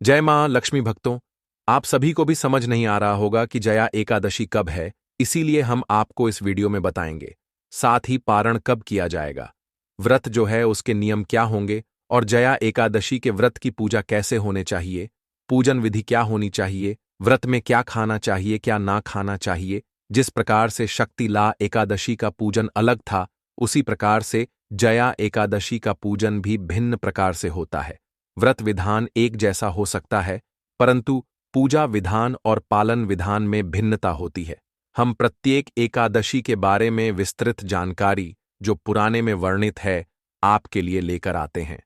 जय मां लक्ष्मी भक्तों। आप सभी को भी समझ नहीं आ रहा होगा कि जया एकादशी कब है, इसीलिए हम आपको इस वीडियो में बताएंगे। साथ ही पारण कब किया जाएगा, व्रत जो है उसके नियम क्या होंगे और जया एकादशी के व्रत की पूजा कैसे होने चाहिए, पूजन विधि क्या होनी चाहिए, व्रत में क्या खाना चाहिए क्या ना खाना चाहिए। जिस प्रकार से शक्तिला एकादशी का पूजन अलग था, उसी प्रकार से जया एकादशी का पूजन भी भिन्न प्रकार से होता है। व्रत विधान एक जैसा हो सकता है, परंतु पूजा विधान और पालन विधान में भिन्नता होती है। हम प्रत्येक एकादशी के बारे में विस्तृत जानकारी, जो पुराने में वर्णित है, आपके लिए लेकर आते हैं।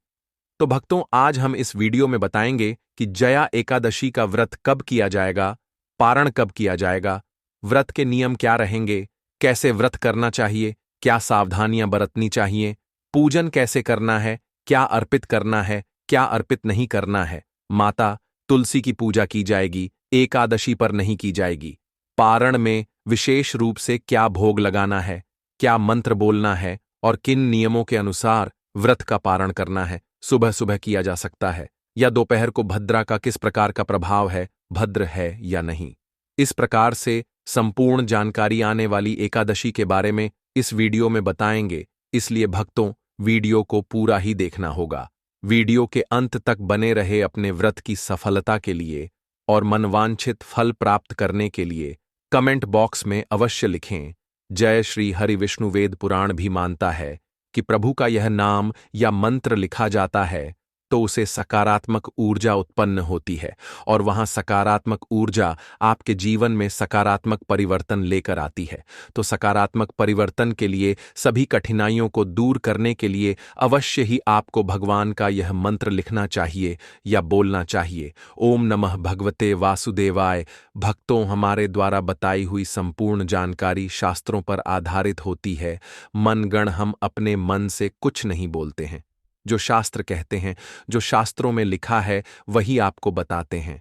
तो भक्तों, आज हम इस वीडियो में बताएंगे कि जया एकादशी का व्रत कब किया जाएगा, पारण कब किया जाएगा, व्रत के नियम क्या रहेंगे, कैसे व्रत करना चाहिए, क्या सावधानियां बरतनी चाहिए, पूजन कैसे करना है, क्या अर्पित करना है, क्या अर्पित नहीं करना है। माता तुलसी की पूजा की जाएगी, एकादशी पर नहीं की जाएगी। पारण में विशेष रूप से क्या भोग लगाना है, क्या मंत्र बोलना है और किन नियमों के अनुसार व्रत का पारण करना है। सुबह सुबह किया जा सकता है या दोपहर को भद्रा का किस प्रकार का प्रभाव है, भद्र है या नहीं। इस प्रकार से संपूर्ण जानकारी आने वाली एकादशी के बारे में इस वीडियो में बताएंगे, इसलिए भक्तों वीडियो को पूरा ही देखना होगा। वीडियो के अंत तक बने रहे अपने व्रत की सफलता के लिए और मनवांछित फल प्राप्त करने के लिए कमेंट बॉक्स में अवश्य लिखें। जय श्री हरि विष्णु वेद पुराण भी मानता है कि प्रभु का यह नाम या मंत्र लिखा जाता है तो उसे सकारात्मक ऊर्जा उत्पन्न होती है और वहां सकारात्मक ऊर्जा आपके जीवन में सकारात्मक परिवर्तन लेकर आती है। तो सकारात्मक परिवर्तन के लिए, सभी कठिनाइयों को दूर करने के लिए अवश्य ही आपको भगवान का यह मंत्र लिखना चाहिए या बोलना चाहिए। ओम नमः भगवते वासुदेवाय। भक्तों, हमारे द्वारा बताई हुई संपूर्ण जानकारी शास्त्रों पर आधारित होती है। मनगण हम अपने मन से कुछ नहीं बोलते हैं। जो शास्त्र कहते हैं, जो शास्त्रों में लिखा है, वही आपको बताते हैं।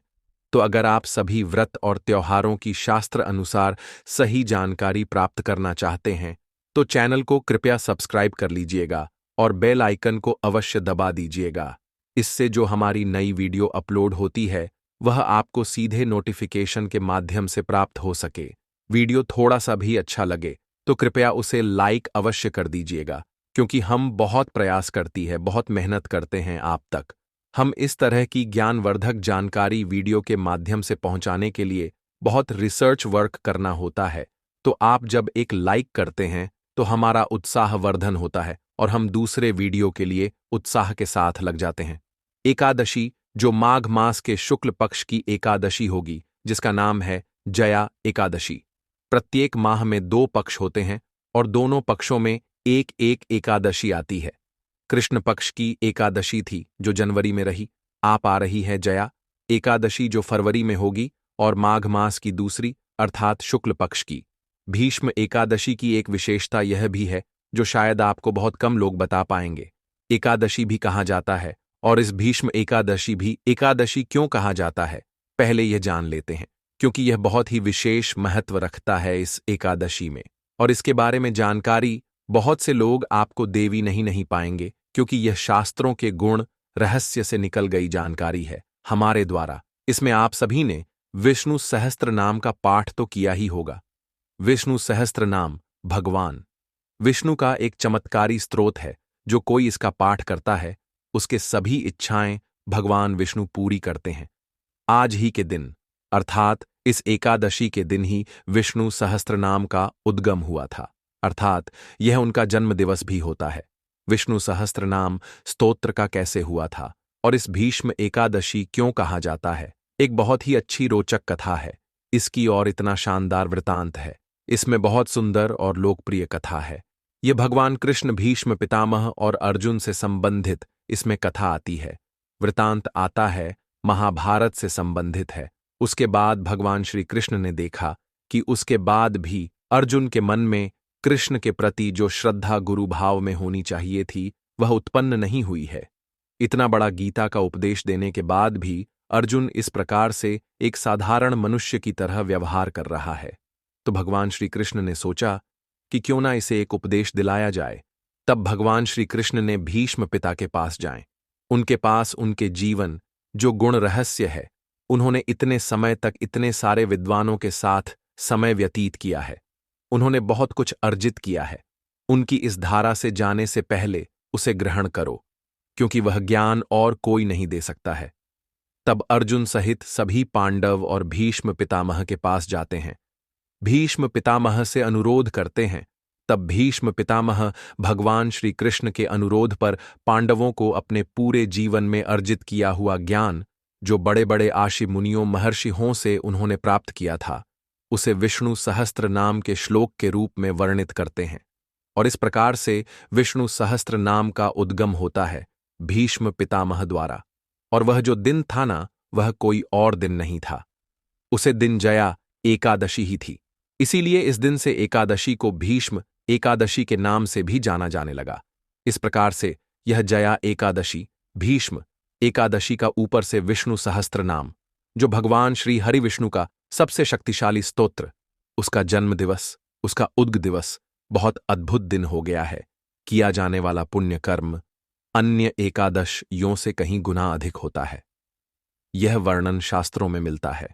तो अगर आप सभी व्रत और त्योहारों की शास्त्र अनुसार सही जानकारी प्राप्त करना चाहते हैं, तो चैनल को कृपया सब्सक्राइब कर लीजिएगा और बेल आइकन को अवश्य दबा दीजिएगा। इससे जो हमारी नई वीडियो अपलोड होती है, वह आपको सीधे नोटिफिकेशन के माध्यम से प्राप्त हो सके। वीडियो थोड़ा सा भी अच्छा लगे तो कृपया उसे लाइक अवश्य कर दीजिएगा, क्योंकि हम बहुत प्रयास करती है, बहुत मेहनत करते हैं आप तक। हम इस तरह की ज्ञानवर्धक जानकारी वीडियो के माध्यम से पहुंचाने के लिए बहुत रिसर्च वर्क करना होता है। तो आप जब एक लाइक करते हैं तो हमारा उत्साहवर्धन होता है और हम दूसरे वीडियो के लिए उत्साह के साथ लग जाते हैं। एकादशी जो माघ मास के शुक्ल पक्ष की एकादशी होगी, जिसका नाम है जया एकादशी। प्रत्येक माह में 2 पक्ष होते हैं और दोनों पक्षों में एक एक एकादशी आती है। कृष्ण पक्ष की एकादशी थी जो जनवरी में रही, आप आ रही है जया एकादशी जो फरवरी में होगी, और माघ मास की दूसरी अर्थात शुक्ल पक्ष की। भीष्म एकादशी की एक विशेषता यह भी है, जो शायद आपको बहुत कम लोग बता पाएंगे। एकादशी भी कहा जाता है, और इस भीष्म एकादशी भी एकादशी क्यों कहा जाता है, पहले यह जान लेते हैं, क्योंकि यह बहुत ही विशेष महत्व रखता है इस एकादशी में। और इसके बारे में जानकारी बहुत से लोग आपको देवी नहीं पाएंगे, क्योंकि यह शास्त्रों के गुण रहस्य से निकल गई जानकारी है हमारे द्वारा। इसमें आप सभी ने विष्णु सहस्त्र नाम का पाठ तो किया ही होगा। विष्णु सहस्त्र नाम भगवान विष्णु का एक चमत्कारी स्रोत है। जो कोई इसका पाठ करता है, उसके सभी इच्छाएं भगवान विष्णु पूरी करते हैं। आज ही के दिन अर्थात इस एकादशी के दिन ही विष्णु सहस्त्र नाम का उद्गम हुआ था, अर्थात यह उनका जन्म दिवस भी होता है। विष्णु सहस्त्र नाम स्तोत्र का कैसे हुआ था और इस भीष्म एकादशी क्यों कहा जाता है, एक बहुत ही अच्छी रोचक कथा है इसकी, और इतना शानदार वृतांत है। इसमें बहुत सुंदर और लोकप्रिय कथा है। यह भगवान कृष्ण, भीष्म पितामह और अर्जुन से संबंधित इसमें कथा आती है। वृतांत आता है महाभारत से संबंधित है। उसके बाद भगवान श्री कृष्ण ने देखा कि उसके बाद भी अर्जुन के मन में कृष्ण के प्रति जो श्रद्धा गुरु भाव में होनी चाहिए थी, वह उत्पन्न नहीं हुई है। इतना बड़ा गीता का उपदेश देने के बाद भी अर्जुन इस प्रकार से एक साधारण मनुष्य की तरह व्यवहार कर रहा है। तो भगवान श्री कृष्ण ने सोचा कि क्यों ना इसे एक उपदेश दिलाया जाए। तब भगवान श्री कृष्ण ने भीष्म पिता के पास जाएं, उनके पास उनके जीवन जो गुण रहस्य है, उन्होंने इतने समय तक इतने सारे विद्वानों के साथ समय व्यतीत किया है, उन्होंने बहुत कुछ अर्जित किया है। उनकी इस धारा से जाने से पहले उसे ग्रहण करो, क्योंकि वह ज्ञान और कोई नहीं दे सकता है। तब अर्जुन सहित सभी पांडव और भीष्म पितामह के पास जाते हैं। भीष्म पितामह से अनुरोध करते हैं। तब भीष्म पितामह भगवान श्री कृष्ण के अनुरोध पर पांडवों को अपने पूरे जीवन में अर्जित किया हुआ ज्ञान, जो बड़े बड़े आशि मुनियों महर्षियों से उन्होंने प्राप्त किया था, उसे विष्णु सहस्त्र नाम के श्लोक के रूप में वर्णित करते हैं। और इस प्रकार से विष्णु सहस्त्र नाम का उद्गम होता है भीष्म पितामह द्वारा। और वह जो दिन था ना, वह कोई और दिन नहीं था, उसे दिन जया एकादशी ही थी। इसीलिए इस दिन से एकादशी को भीष्म एकादशी के नाम से भी जाना जाने लगा। इस प्रकार से यह जया एकादशी, भीष्म एकादशी का ऊपर से विष्णु सहस्त्र नाम, जो भगवान श्री हरि विष्णु का सबसे शक्तिशाली स्तोत्र, उसका जन्म दिवस, उसका उद्ग दिवस बहुत अद्भुत दिन हो गया है। किया जाने वाला पुण्य कर्म अन्य एकादश यों से कहीं गुना अधिक होता है। यह वर्णन शास्त्रों में मिलता है।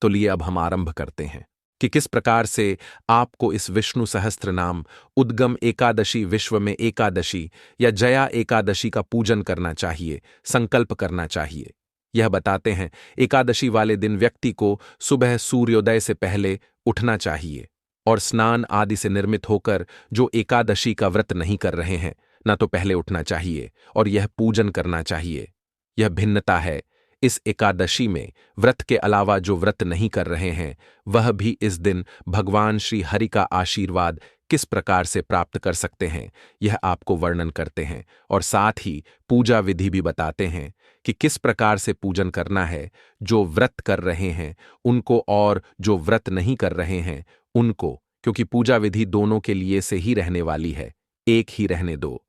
तो लिए अब हम आरंभ करते हैं कि किस प्रकार से आपको इस विष्णु सहस्त्र नाम उद्गम एकादशी, विश्व में एकादशी या जया एकादशी का पूजन करना चाहिए, संकल्प करना चाहिए। यह बताते हैं एकादशी वाले दिन व्यक्ति को सुबह सूर्योदय से पहले उठना चाहिए और स्नान आदि से निर्मित होकर जो एकादशी का व्रत नहीं कर रहे हैं, न तो पहले उठना चाहिए और यह पूजन करना चाहिए। यह भिन्नता है। इस एकादशी में व्रत के अलावा जो व्रत नहीं कर रहे हैं, वह भी इस दिन भगवान श्री हरि का आशीर्वाद किस प्रकार से प्राप्त कर सकते हैं, यह आपको वर्णन करते हैं। और साथ ही पूजा विधि भी बताते हैं कि किस प्रकार से पूजन करना है। जो व्रत कर रहे हैं उनको और जो व्रत नहीं कर रहे हैं उनको, क्योंकि पूजा विधि दोनों के लिए से ही रहने वाली है, एक ही रहने दो।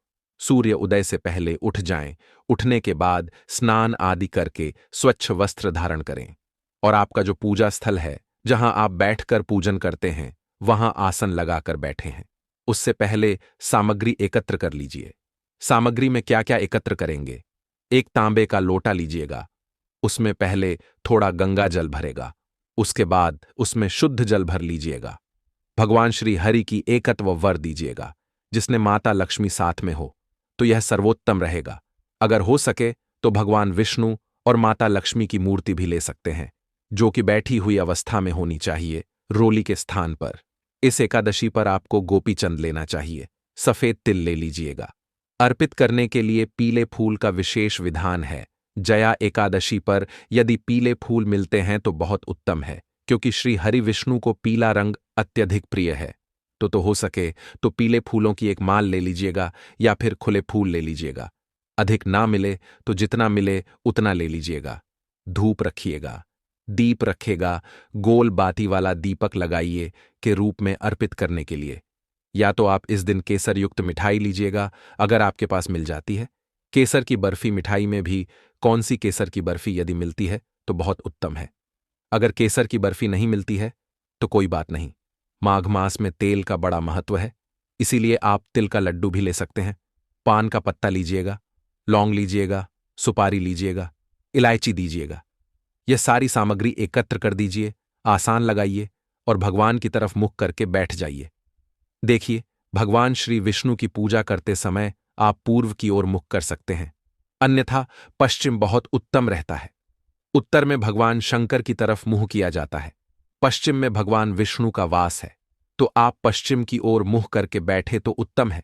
सूर्य उदय से पहले उठ जाएं, उठने के बाद स्नान आदि करके स्वच्छ वस्त्र धारण करें और आपका जो पूजा स्थल है, जहां आप बैठकर पूजन करते हैं, वहां आसन लगाकर बैठे हैं। उससे पहले सामग्री एकत्र कर लीजिए। सामग्री में क्या क्या एकत्र करेंगे? एक तांबे का लोटा लीजिएगा, उसमें पहले थोड़ा गंगा जल भरेगा, उसके बाद उसमें शुद्ध जल भर लीजिएगा। भगवान श्री हरि की एकत्व वर दीजिएगा। जिसने माता लक्ष्मी साथ में हो तो यह सर्वोत्तम रहेगा। अगर हो सके तो भगवान विष्णु और माता लक्ष्मी की मूर्ति भी ले सकते हैं, जो कि बैठी हुई अवस्था में होनी चाहिए, रोली के स्थान पर। इस एकादशी पर आपको गोपीचंद लेना चाहिए। सफेद तिल ले लीजिएगा। अर्पित करने के लिए पीले फूल का विशेष विधान है। जया एकादशी पर यदि पीले फूल मिलते हैं तो बहुत उत्तम है, क्योंकि श्री हरि विष्णु को पीला रंग अत्यधिक प्रिय है। तो हो सके तो पीले फूलों की एक माल ले लीजिएगा या फिर खुले फूल ले लीजिएगा। अधिक ना मिले तो जितना मिले उतना ले लीजिएगा। धूप रखिएगा, दीप रखेगा, गोल बाती वाला दीपक लगाइए के रूप में अर्पित करने के लिए। या तो आप इस दिन केसर युक्त मिठाई लीजिएगा, अगर आपके पास मिल जाती है। केसर की बर्फी मिठाई में भी कौन सी केसर की बर्फी यदि मिलती है तो बहुत उत्तम है। अगर केसर की बर्फी नहीं मिलती है तो कोई बात नहीं। माघ मास में तेल का बड़ा महत्व है, इसीलिए आप तिल का लड्डू भी ले सकते हैं। पान का पत्ता लीजिएगा, लौंग लीजिएगा, सुपारी लीजिएगा, इलायची दीजिएगा। यह सारी सामग्री एकत्र कर दीजिए, आसान लगाइए और भगवान की तरफ मुख करके बैठ जाइए। देखिए, भगवान श्री विष्णु की पूजा करते समय आप पूर्व की ओर मुख कर सकते हैं, अन्यथा पश्चिम बहुत उत्तम रहता है। उत्तर में भगवान शंकर की तरफ मुंह किया जाता है, पश्चिम में भगवान विष्णु का वास है, तो आप पश्चिम की ओर मुंह करके बैठे तो उत्तम है।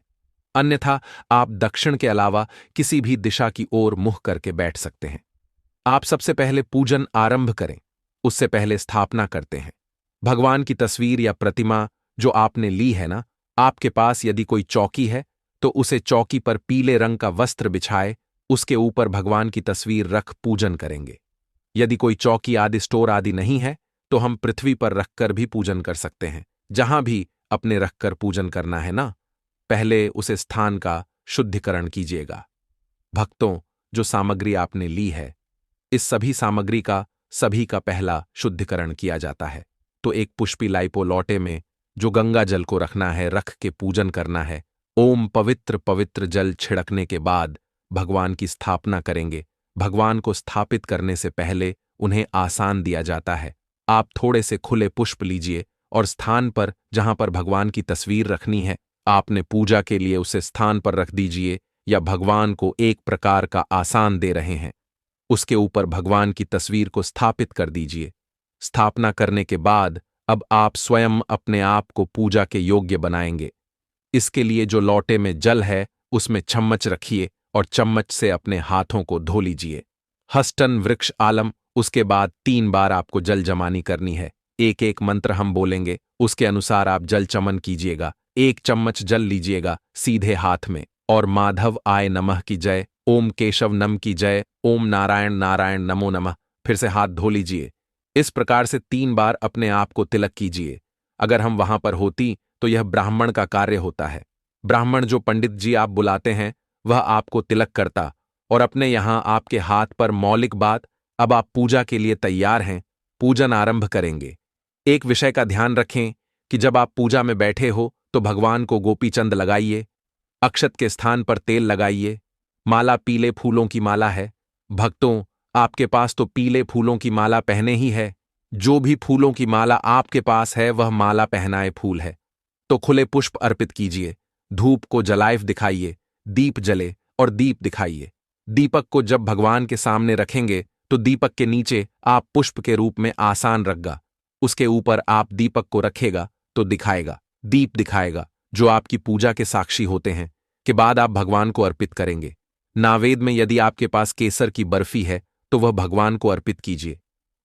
अन्यथा आप दक्षिण के अलावा किसी भी दिशा की ओर मुंह करके बैठ सकते हैं। आप सबसे पहले पूजन आरंभ करें, उससे पहले स्थापना करते हैं। भगवान की तस्वीर या प्रतिमा जो आपने ली है ना, आपके पास यदि कोई चौकी है तो उसे चौकी पर पीले रंग का वस्त्र बिछाए, उसके ऊपर भगवान की तस्वीर रख पूजन करेंगे। यदि कोई चौकी आदि स्टोर आदि नहीं है तो हम पृथ्वी पर रखकर भी पूजन कर सकते हैं। जहां भी अपने रखकर पूजन करना है ना, पहले उस स्थान का शुद्धिकरण कीजिएगा। भक्तों, जो सामग्री आपने ली है, इस सभी सामग्री का सभी का पहला शुद्धिकरण किया जाता है। तो एक पुष्पी लाइपो लौटे में जो गंगा जल को रखना है, रख के पूजन करना है। ओम पवित्र पवित्र जल छिड़कने के बाद भगवान की स्थापना करेंगे। भगवान को स्थापित करने से पहले उन्हें आसान दिया जाता है। आप थोड़े से खुले पुष्प लीजिए और स्थान पर जहां पर भगवान की तस्वीर रखनी है, आपने पूजा के लिए उसे स्थान पर रख दीजिए या भगवान को एक प्रकार का आसान दे रहे हैं। उसके ऊपर भगवान की तस्वीर को स्थापित कर दीजिए। स्थापना करने के बाद अब आप स्वयं अपने आप को पूजा के योग्य बनाएंगे। इसके लिए जो लोटे में जल है उसमें चम्मच रखिए और चम्मच से अपने हाथों को धो लीजिए। हस्टन वृक्ष आलम। उसके बाद 3 बार आपको जल जमानी करनी है। एक एक मंत्र हम बोलेंगे, उसके अनुसार आप जल चमन कीजिएगा। 1 चम्मच जल लीजिएगा सीधे हाथ में और माधव आय नमः की जय, ओम केशव नम की जय, ओम नारायण नारायण नमो नमः, फिर से हाथ धो लीजिए। इस प्रकार से 3 बार अपने आप को तिलक कीजिए। अगर हम वहां पर होती तो यह ब्राह्मण का कार्य होता है। ब्राह्मण जो पंडित जी आप बुलाते हैं वह आपको तिलक करता और अपने यहां आपके हाथ पर मौलिक बात, अब आप पूजा के लिए तैयार हैं, पूजन आरंभ करेंगे। एक विषय का ध्यान रखें कि जब आप पूजा में बैठे हो तो भगवान को गोपीचंद लगाइए, अक्षत के स्थान पर तेल लगाइए। माला पीले फूलों की माला है। भक्तों, आपके पास तो पीले फूलों की माला पहने ही है। जो भी फूलों की माला आपके पास है वह माला पहनाए फूल है। तो खुले पुष्प अर्पित कीजिए, धूप को जलाइव दिखाइए, दीप जले और दीप दिखाइए। दीपक को जब भगवान के सामने रखेंगे तो दीपक के नीचे आप पुष्प के रूप में आसान रखगा, उसके ऊपर आप दीपक को रखेगा तो दिखाएगा, दीप दिखाएगा, जो आपकी पूजा के साक्षी होते हैं। के बाद आप भगवान को अर्पित करेंगे। नावेद में यदि आपके पास केसर की बर्फी है तो वह भगवान को अर्पित कीजिए।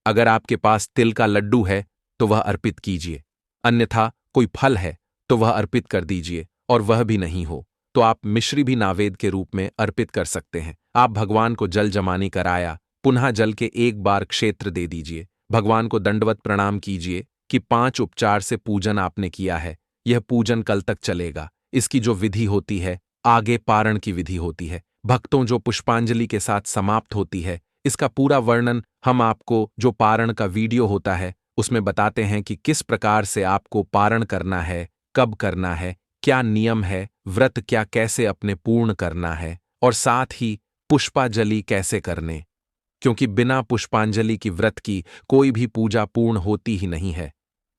अगर आपके पास तिल का लड्डू है तो वह अर्पित कीजिए। अन्यथा कोई फल है तो वह अर्पित कर दीजिए, और वह भी नहीं हो तो आप मिश्री भी नावेद के रूप में अर्पित कर सकते हैं। आप भगवान को जल जमानी कराया, पुनः जल के 1 बार क्षेत्र दे दीजिए। भगवान को दंडवत प्रणाम कीजिए कि 5 उपचार से पूजन आपने किया है। यह पूजन कल तक चलेगा। इसकी जो विधि होती है आगे पारण की विधि होती है। भक्तों, जो पुष्पांजलि के साथ समाप्त होती है, इसका पूरा वर्णन हम आपको जो पारण का वीडियो होता है उसमें बताते हैं कि किस प्रकार से आपको पारण करना है, कब करना है, क्या नियम है, व्रत क्या कैसे अपने पूर्ण करना है, और साथ ही पुष्पांजलि कैसे करने, क्योंकि बिना पुष्पांजलि की व्रत की कोई भी पूजा पूर्ण होती ही नहीं है।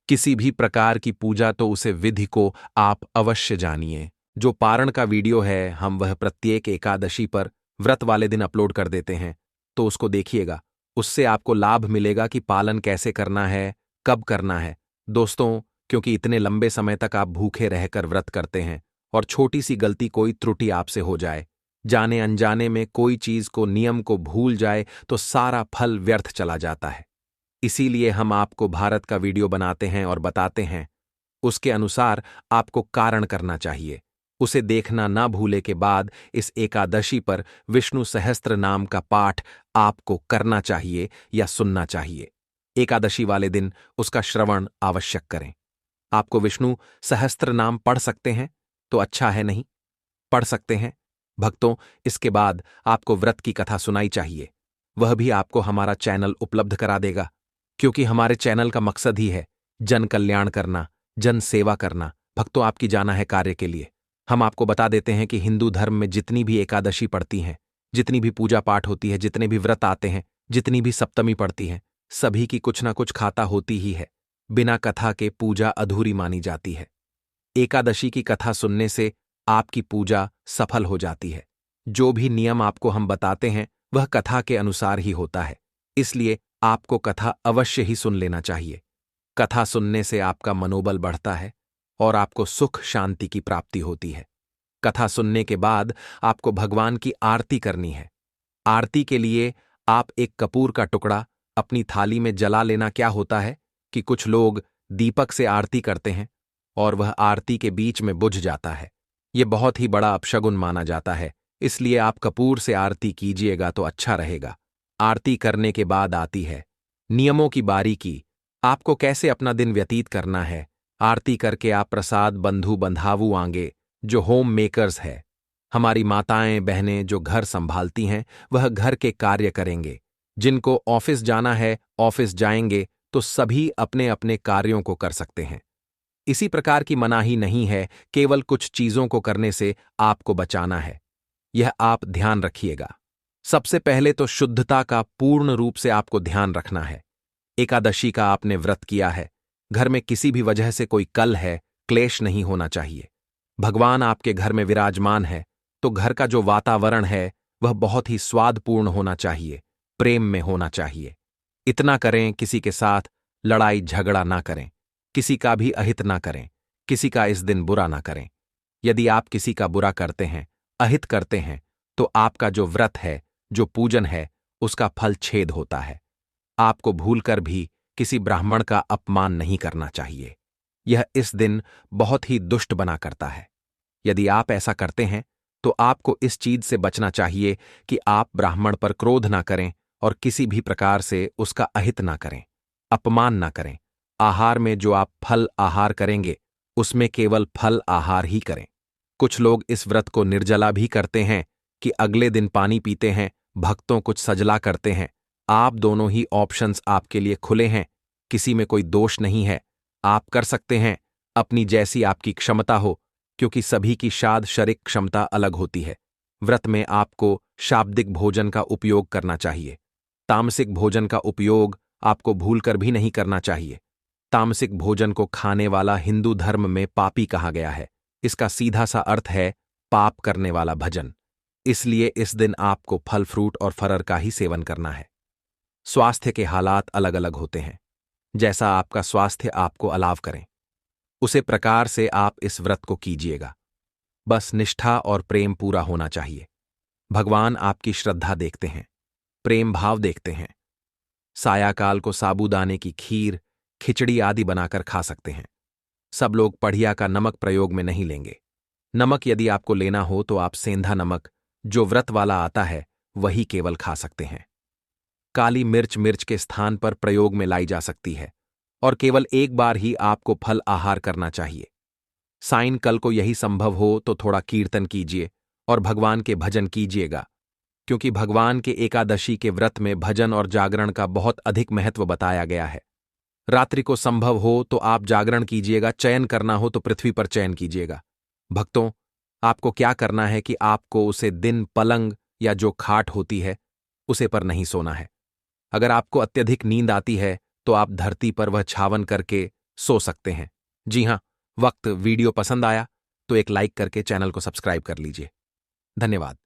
किसी भी प्रकार की पूजा तो उसे विधि को आप अवश्य जानिए। जो पारण का वीडियो है हम वह प्रत्येक एकादशी पर व्रत वाले दिन अपलोड कर देते हैं, तो उसको देखिएगा। उससे आपको लाभ मिलेगा कि पालन कैसे करना है, कब करना है। दोस्तों, क्योंकि इतने लंबे समय तक आप भूखे रहकर व्रत करते हैं और छोटी सी गलती, कोई त्रुटि आपसे हो जाए, जाने अनजाने में कोई चीज को, नियम को भूल जाए तो सारा फल व्यर्थ चला जाता है। इसीलिए हम आपको भारत का वीडियो बनाते हैं और बताते हैं। उसके अनुसार आपको कारण करना चाहिए। उसे देखना ना भूले के बाद इस एकादशी पर विष्णु सहस्त्र नाम का पाठ आपको करना चाहिए या सुनना चाहिए। एकादशी वाले दिन उसका श्रवण आवश्यक करें। आपको विष्णु सहस्त्र नाम पढ़ सकते हैं तो अच्छा है, नहीं पढ़ सकते हैं भक्तों, इसके बाद आपको व्रत की कथा सुनाई चाहिए। वह भी आपको हमारा चैनल उपलब्ध करा देगा, क्योंकि हमारे चैनल का मकसद ही है जन कल्याण करना, जन सेवा करना। भक्तों, आपकी जाना है कार्य के लिए। हम आपको बता देते हैं कि हिंदू धर्म में जितनी भी एकादशी पड़ती हैं, जितनी भी पूजा पाठ होती है, जितने भी व्रत आते हैं, जितनी भी सप्तमी पड़ती हैं, सभी की कुछ ना कुछ खाता होती ही है। बिना कथा के पूजा अधूरी मानी जाती है। एकादशी की कथा सुनने से आपकी पूजा सफल हो जाती है। जो भी नियम आपको हम बताते हैं वह कथा के अनुसार ही होता है, इसलिए आपको कथा अवश्य ही सुन लेना चाहिए। कथा सुनने से आपका मनोबल बढ़ता है और आपको सुख शांति की प्राप्ति होती है। कथा सुनने के बाद आपको भगवान की आरती करनी है। आरती के लिए आप एक कपूर का टुकड़ा अपनी थाली में जला लेना। क्या होता है कि कुछ लोग दीपक से आरती करते हैं और वह आरती के बीच में बुझ जाता है। यह बहुत ही बड़ा अपशगुन माना जाता है, इसलिए आप कपूर से आरती कीजिएगा तो अच्छा रहेगा। आरती करने के बाद आती है नियमों की बारीकी। आपको कैसे अपना दिन व्यतीत करना है। आरती करके आप प्रसाद बंधु बंधावू आंगे, जो होम मेकर्स है, हमारी माताएं बहनें जो घर संभालती हैं, वह घर के कार्य करेंगे। जिनको ऑफिस जाना है ऑफिस जाएंगे, तो सभी अपने अपने कार्यों को कर सकते हैं। इसी प्रकार की मनाही नहीं है, केवल कुछ चीजों को करने से आपको बचाना है। यह आप ध्यान रखिएगा। सबसे पहले तो शुद्धता का पूर्ण रूप से आपको ध्यान रखना है। एकादशी का आपने व्रत किया है, घर में किसी भी वजह से कोई कल है, क्लेश नहीं होना चाहिए। भगवान आपके घर में विराजमान है, तो घर का जो वातावरण है वह बहुत ही स्वादपूर्ण होना चाहिए, प्रेम में होना चाहिए। इतना करें, किसी के साथ लड़ाई झगड़ा ना करें, किसी का भी अहित ना करें, किसी का इस दिन बुरा ना करें। यदि आप किसी का बुरा करते हैं, अहित करते हैं, तो आपका जो व्रत है, जो पूजन है, उसका फल छेद होता है। आपको भूलकर भी किसी ब्राह्मण का अपमान नहीं करना चाहिए। यह इस दिन बहुत ही दुष्ट बना करता है। यदि आप ऐसा करते हैं तो आपको इस चीज से बचना चाहिए कि आप ब्राह्मण पर क्रोध ना करें और किसी भी प्रकार से उसका अहित ना करें, अपमान ना करें। आहार में जो आप फल आहार करेंगे, उसमें केवल फल आहार ही करें। कुछ लोग इस व्रत को निर्जला भी करते हैं कि अगले दिन पानी पीते हैं, भक्तों कुछ सजला करते हैं। आप दोनों ही ऑप्शंस आपके लिए खुले हैं, किसी में कोई दोष नहीं है। आप कर सकते हैं, अपनी जैसी आपकी क्षमता हो, क्योंकि सभी की शाद शरीक क्षमता अलग होती है। व्रत में आपको शाब्दिक भोजन का उपयोग करना चाहिए। तामसिक भोजन का उपयोग आपको भूलकर भी नहीं करना चाहिए। तामसिक भोजन को खाने वाला हिंदू धर्म में पापी कहा गया है। इसका सीधा सा अर्थ है पाप करने वाला भजन। इसलिए इस दिन आपको फल फ्रूट और फरर का ही सेवन करना है। स्वास्थ्य के हालात अलग अलग होते हैं। जैसा आपका स्वास्थ्य आपको अलाव करें, उसे प्रकार से आप इस व्रत को कीजिएगा। बस निष्ठा और प्रेम पूरा होना चाहिए। भगवान आपकी श्रद्धा देखते हैं, प्रेम भाव देखते हैं। सायाकाल को साबूदाने की खीर, खिचड़ी आदि बनाकर खा सकते हैं। सब लोग पढ़िया का नमक प्रयोग में नहीं लेंगे। नमक यदि आपको लेना हो तो आप सेंधा नमक, जो व्रत वाला आता है, वही केवल खा सकते हैं। काली मिर्च मिर्च के स्थान पर प्रयोग में लाई जा सकती है और केवल एक बार ही आपको फल आहार करना चाहिए। साइन कल को यही संभव हो तो थोड़ा कीर्तन कीजिए और भगवान के भजन कीजिएगा, क्योंकि भगवान के एकादशी के व्रत में भजन और जागरण का बहुत अधिक महत्व बताया गया है। रात्रि को संभव हो तो आप जागरण कीजिएगा, चयन करना हो तो पृथ्वी पर चयन कीजिएगा। भक्तों, आपको क्या करना है कि आपको उसे दिन पलंग या जो खाट होती है उसे पर नहीं सोना है। अगर आपको अत्यधिक नींद आती है तो आप धरती पर वह छावन करके सो सकते हैं। जी हां, वीडियो पसंद आया तो एक लाइक करके चैनल को सब्सक्राइब कर लीजिए। धन्यवाद।